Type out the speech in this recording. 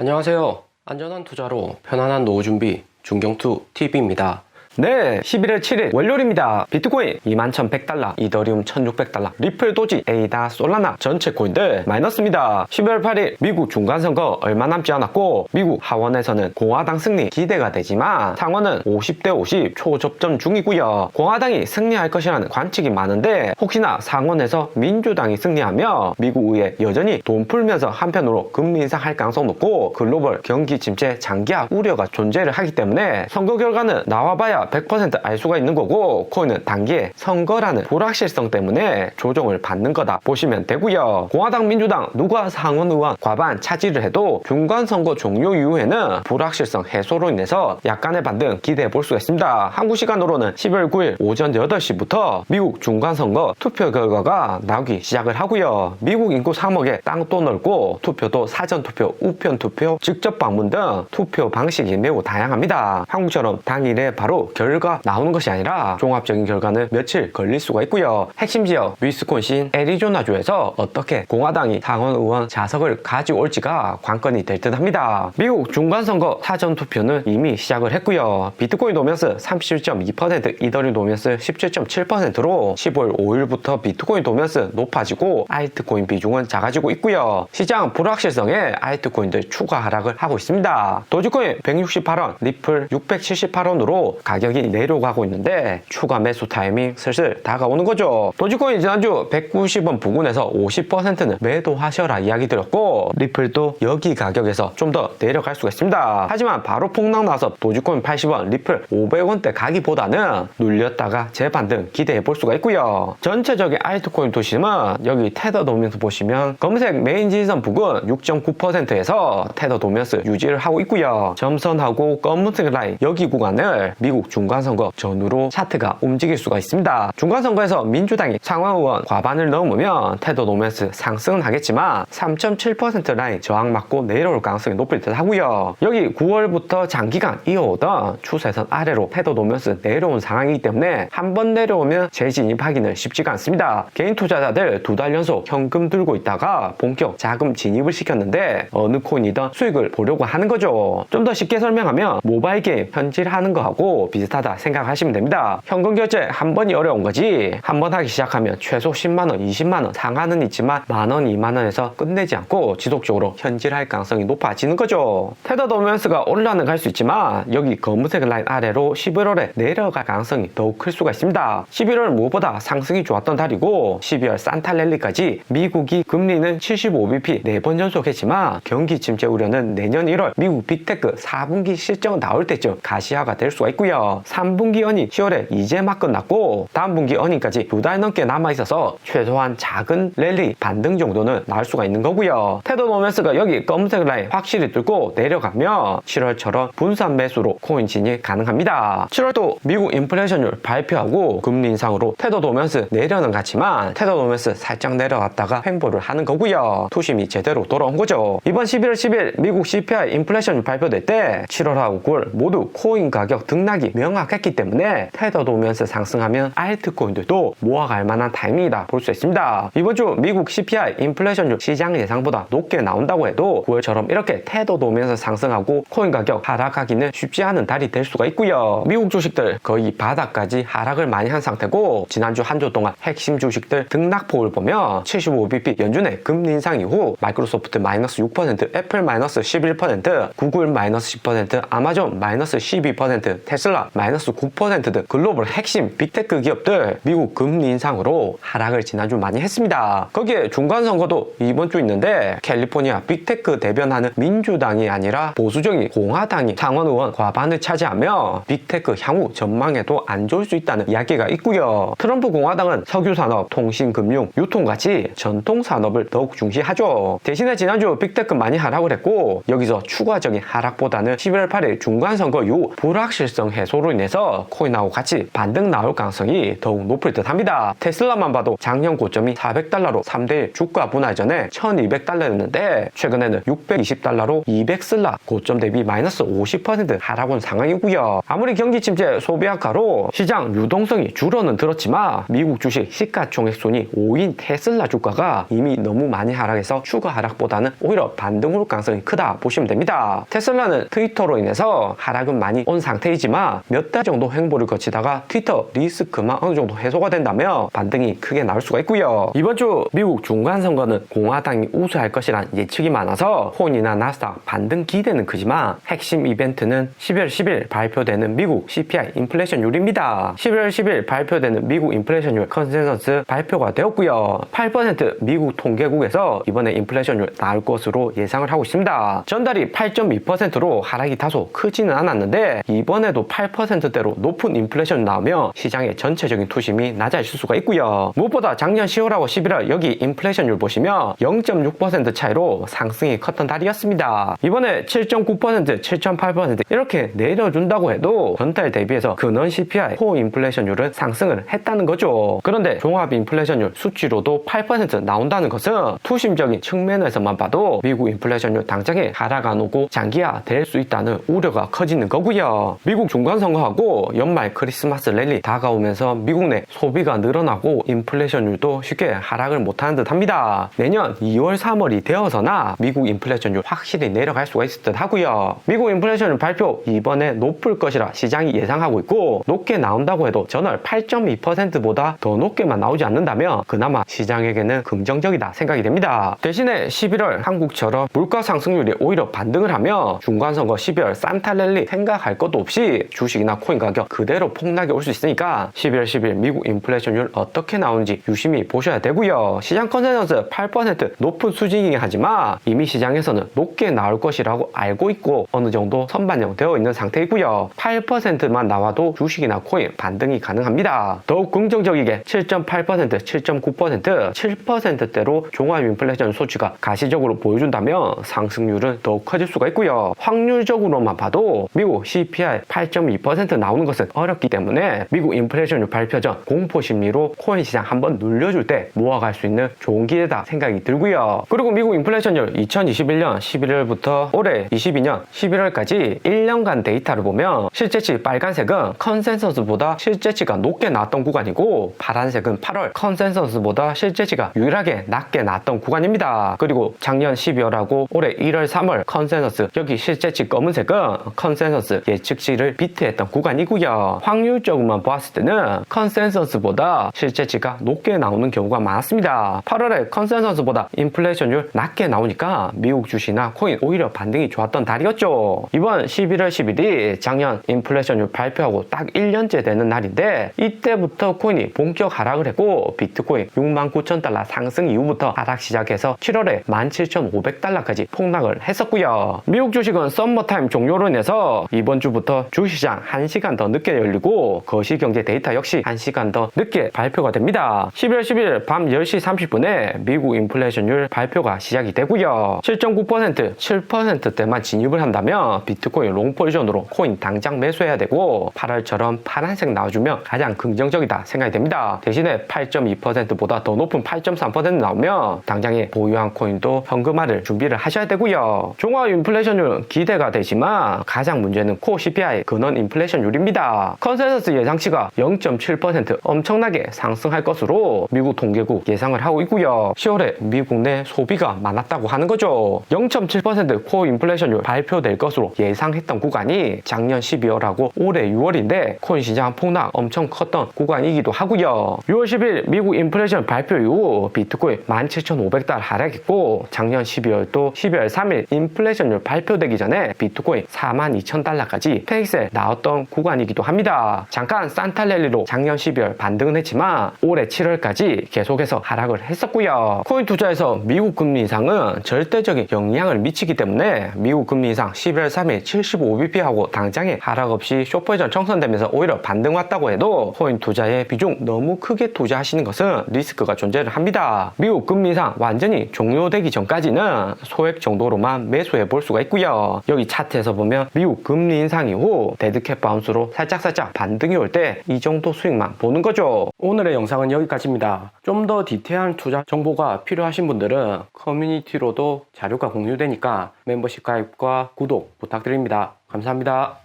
안녕하세요. 안전한 투자로 편안한 노후 준비 중경투 TV입니다. 네, 11월 7일 월요일입니다. 비트코인 21,100달러, 이더리움 1,600달러, 리플, 도지, 에이다, 솔라나 전체 코인들 마이너스입니다. 12월 8일 미국 중간선거 얼마 남지 않았고 미국 하원에서는 공화당 승리 기대가 되지만 상원은 50대 50 초접전 중이고요. 공화당이 승리할 것이라는 관측이 많은데 혹시나 상원에서 민주당이 승리하며 미국 의회 여전히 돈 풀면서 한편으로 금리 인상할 가능성 높고 글로벌 경기 침체 장기화 우려가 존재를 하기 때문에 선거 결과는 나와봐야 100% 알 수가 있는 거고 코인은 단기에 선거라는 불확실성 때문에 조정을 받는 거다 보시면 되고요. 공화당 민주당 누가 상원 의원 과반 차지를 해도 중간선거 종료 이후에는 불확실성 해소로 인해서 약간의 반등 기대해 볼 수가 있습니다. 한국 시간으로는 12월 9일 오전 8시부터 미국 중간선거 투표 결과가 나오기 시작을 하고요. 미국 인구 3억에 땅도 넓고 투표도 사전투표, 우편투표, 직접 방문 등 투표 방식이 매우 다양합니다. 한국처럼 당일에 바로 결과 나오는 것이 아니라 종합적인 결과는 며칠 걸릴 수가 있고요. 핵심 지역 위스콘신, 애리조나주에서 어떻게 공화당이 상원 의원 좌석을 가져올지가 관건이 될 듯 합니다. 미국 중간선거 사전투표는 이미 시작을 했고요. 비트코인 도면스 37.2%, 이더리움 도면스 17.7%로 15일 5일부터 비트코인 도면스 높아지고 알트코인 비중은 작아지고 있고요. 시장 불확실성에 알트코인들 추가 하락을 하고 있습니다. 도지코인 168원, 리플 678원으로 가격이 내려가고 있는데 추가 매수 타이밍 슬슬 다가오는 거죠. 도지코인 지난주 190원 부근에서 50%는 매도하셔라 이야기 드렸고 리플도 여기 가격에서 좀 더 내려갈 수가 있습니다. 하지만 바로 폭락 나서 도지코인 80원, 리플 500원대 가기보다는 눌렸다가 재반등 기대해 볼 수가 있고요. 전체적인 알트코인 도심은 여기 테더 도면스 보시면 검은색 메인 지지선 부근 6.9%에서 테더 도면스 유지를 하고 있고요. 점선하고 검은색 라인 여기 구간을 미국 중간선거 전후로 차트가 움직일 수가 있습니다. 중간선거에서 민주당이 상원 의원 과반을 넘으면 테더 노면스 상승은 하겠지만 3.7% 라인 저항 맞고 내려올 가능성이 높을 듯 하고요. 여기 9월부터 장기간 이어오던 추세선 아래로 테더 노면스 내려온 상황이기 때문에 한번 내려오면 재진입하기는 쉽지가 않습니다. 개인 투자자들 2달 연속 현금 들고 있다가 본격 자금 진입을 시켰는데 어느 코인이든 수익을 보려고 하는 거죠. 좀 더 쉽게 설명하면 모바일 게임 현질하는 거하고 비슷하다 생각하시면 됩니다. 현금 결제 한 번이 어려운 거지 한 번 하기 시작하면 최소 10만원, 20만원 상한은 있지만 만원, 2만원에서 끝내지 않고 지속적으로 현질할 가능성이 높아지는 거죠. 테더 도면스가 올라는 갈 수 있지만 여기 검은색 라인 아래로 11월에 내려갈 가능성이 더욱 클 수가 있습니다. 11월 무엇보다 상승이 좋았던 달이고 12월 산타랠리까지 미국이 금리는 75bp 4번 연속했지만 경기 침체 우려는 내년 1월 미국 빅테크 4분기 실적 나올 때쯤 가시화가 될 수가 있고요. 3분기 어닝 10월에 이제 막 끝났고 다음 분기 어닝까지 2달 넘게 남아있어서 최소한 작은 랠리 반등 정도는 나올 수가 있는 거고요. 테더 노면스가 여기 검은색 라인 확실히 뚫고 내려가면 7월처럼 분산 매수로 코인 진입 가능합니다. 7월도 미국 인플레이션율 발표하고 금리 인상으로 테더 노면스 내려는 갔지만 테더 노면스 살짝 내려갔다가 횡보를 하는 거고요. 투심이 제대로 돌아온 거죠. 이번 11월 10일 미국 CPI 인플레이션율 발표될 때 7월하고 9월 모두 코인 가격 등락이 명확했기 때문에 테더 도면서 상승하면 알트코인들도 모아갈 만한 타이밍이다 볼 수 있습니다. 이번 주 미국 CPI 인플레이션율 시장 예상보다 높게 나온다고 해도 9월처럼 이렇게 테더 도면서 상승하고 코인 가격 하락하기는 쉽지 않은 달이 될 수가 있고요. 미국 주식들 거의 바닥까지 하락을 많이 한 상태고 지난주 한 주 동안 핵심 주식들 등락폭을 보면 75bp 연준의 금리 인상 이후 마이크로소프트 마이너스 6%, 애플 마이너스 11%, 구글 마이너스 10%, 아마존 마이너스 12%, 테슬라 마이너스 9% 등 글로벌 핵심 빅테크 기업들 미국 금리 인상으로 하락을 지난주 많이 했습니다. 거기에 중간선거도 이번 주 있는데 캘리포니아 빅테크 대변하는 민주당이 아니라 보수적인 공화당이 상원 의원 과반을 차지하며 빅테크 향후 전망에도 안 좋을 수 있다는 이야기가 있고요. 트럼프 공화당은 석유산업, 통신금융, 유통같이 전통산업을 더욱 중시하죠. 대신에 지난주 빅테크 많이 하락을 했고 여기서 추가적인 하락보다는 11월 8일 중간선거 이후 불확실성 해소 요소로 인해서 코인하고 같이 반등 나올 가능성이 더욱 높을 듯 합니다. 테슬라만 봐도 작년 고점이 400달러로 3대1 주가 분할 전에 1200달러였는데 최근에는 620달러로 200슬라 고점 대비 마이너스 50% 하락한 상황이고요. 아무리 경기 침체 소비 악화로 시장 유동성이 줄어는 들었지만 미국 주식 시가총액 순위 5인 테슬라 주가가 이미 너무 많이 하락해서 추가 하락보다는 오히려 반등 올 가능성이 크다 보시면 됩니다. 테슬라는 트위터로 인해서 하락은 많이 온 상태이지만 몇 달 정도 횡보를 거치다가 트위터 리스크만 어느 정도 해소가 된다면 반등이 크게 나올 수가 있고요. 이번 주 미국 중간선거는 공화당이 우세할 것이란 예측이 많아서 코인이나 나스닥 반등 기대는 크지만 핵심 이벤트는 12월 10일 발표되는 미국 CPI 인플레이션율입니다. 11월 10일 발표되는 미국 인플레이션율 컨센서스 발표가 되었고요. 8% 미국 통계국에서 이번에 인플레이션율 나올 것으로 예상을 하고 있습니다. 전달이 8.2%로 하락이 다소 크지는 않았는데 이번에도 8%대로 높은 인플레이션 나오면 시장의 전체적인 투심이 낮아질 수가 있고요. 무엇보다 작년 10월하고 11월 여기 인플레이션율 보시면 0.6% 차이로 상승이 컸던 달이었습니다. 이번에 7.9%, 7.8% 이렇게 내려준다고 해도 전달 대비해서 근원 CPI 코어 인플레이션율은 상승을 했다는 거죠. 그런데 종합 인플레이션율 수치로도 8% 나온다는 것은 투심적인 측면에서만 봐도 미국 인플레이션율 당장에 하락 안 오고 장기화 될 수 있다는 우려가 커지는 거고요. 미국 중간선거하고 연말 크리스마스 랠리 다가오면서 미국 내 소비가 늘어나고 인플레이션율도 쉽게 하락을 못하는 듯 합니다. 내년 2월 3월이 되어서나 미국 인플레이션율 확실히 내려갈 수가 있을 듯 하고요. 미국 인플레이션율 발표 이번에 높을 것이라 시장이 예상하고 있고 높게 나온다고 해도 전월 8.2%보다 더 높게만 나오지 않는다면 그나마 시장에게는 긍정적이다 생각이 됩니다. 대신에 11월 한국처럼 물가 상승률이 오히려 반등을 하며 중간선거 12월 산타랠리 생각할 것도 없이 주식이나 코인 가격 그대로 폭락이 올 수 있으니까 11월 10일 미국 인플레이션율 어떻게 나오는지 유심히 보셔야 되고요. 시장 컨센서스 8% 높은 수준이긴 하지만 이미 시장에서는 높게 나올 것이라고 알고 있고 어느 정도 선반영되어 있는 상태이고요. 8%만 나와도 주식이나 코인 반등이 가능합니다. 더욱 긍정적이게 7.8%, 7.9%, 7%대로 종합 인플레이션 수치가 가시적으로 보여준다면 상승률은 더욱 커질 수가 있고요. 확률적으로만 봐도 미국 CPI 8.2% 나오는 것은 어렵기 때문에 미국 인플레이션율 발표 전 공포 심리로 코인 시장 한번 눌려줄 때 모아갈 수 있는 좋은 기회다 생각이 들고요. 그리고 미국 인플레이션율 2021년 11월부터 올해 22년 11월까지 1년간 데이터를 보면 실제치 빨간색은 컨센서스보다 실제치가 높게 나왔던 구간이고 파란색은 8월 컨센서스보다 실제치가 유일하게 낮게 나왔던 구간입니다. 그리고 작년 12월하고 올해 1월 3월 컨센서스 여기 실제치 검은색은 컨센서스 예측치를 비트했던 구간이고요. 확률적으로만 보았을 때는 컨센서스보다 실제치가 높게 나오는 경우가 많았습니다. 8월에 컨센서스보다 인플레이션율 낮게 나오니까 미국 주식이나 코인 오히려 반등이 좋았던 달이었죠. 이번 11월 10일이 작년 인플레이션율 발표하고 딱 1년째 되는 날인데 이때부터 코인이 본격 하락을 했고 비트코인 69,000달러 상승 이후부터 하락 시작해서 7월에 17,500달러까지 폭락을 했었고요. 미국 주식은 썸머타임 종료로 인해서 이번 주부터 주시장 1시간 더 늦게 열리고 거시경제 데이터 역시 1시간 더 늦게 발표가 됩니다. 11월 10일 밤 10시 30분에 미국 인플레이션율 발표가 시작이 되고요. 7.9%, 7%대만 진입을 한다면 비트코인 롱 포지션으로 코인 당장 매수해야 되고 8월처럼 파란색 나와주면 가장 긍정적이다 생각이 됩니다. 대신에 8.2%보다 더 높은 8.3% 나오면 당장에 보유한 코인도 현금화를 준비를 하셔야 되고요. 종합 인플레이션율 기대가 되지만 가장 문제는 코어 CPI 근원 인플레이션율입니다. 컨센서스 예상치가 0.7% 엄청나게 상승할 것으로 미국 통계국 예상을 하고 있고요. 10월에 미국 내 소비가 많았다고 하는 거죠. 0.7% 코어 인플레이션율 발표될 것으로 예상했던 구간이 작년 12월하고 올해 6월인데 코인 시장 폭락 엄청 컸던 구간이기도 하고요. 6월 10일 미국 인플레이션 발표 이후 비트코인 17,500달러 하락했고 작년 12월도 12월 3일 인플레이션율 발표되기 전에 비트코인 42,000달러까지 페이스에 나왔던 구간이기도 합니다. 잠깐 산타랠리로 작년 12월 반등은 했지만 올해 7월까지 계속해서 하락을 했었고요. 코인 투자에서 미국 금리 인상은 절대적인 영향을 미치기 때문에 미국 금리 인상 11월 3일 75bp하고 당장에 하락 없이 쇼포지션 청산되면서 오히려 반등 왔다고 해도 코인 투자에 비중 너무 크게 투자하시는 것은 리스크가 존재를 합니다. 미국 금리 인상 완전히 종료되기 전까지는 소액 정도로만 매수해 볼 수가 있고요. 여기 차트에서 보면 미국 금리 인상 이후 대등 미드캡 바운스로 살짝살짝 반등이 올 때 이 정도 수익만 보는 거죠. 오늘의 영상은 여기까지입니다. 좀 더 디테일한 투자 정보가 필요하신 분들은 커뮤니티로도 자료가 공유되니까 멤버십 가입과 구독 부탁드립니다. 감사합니다.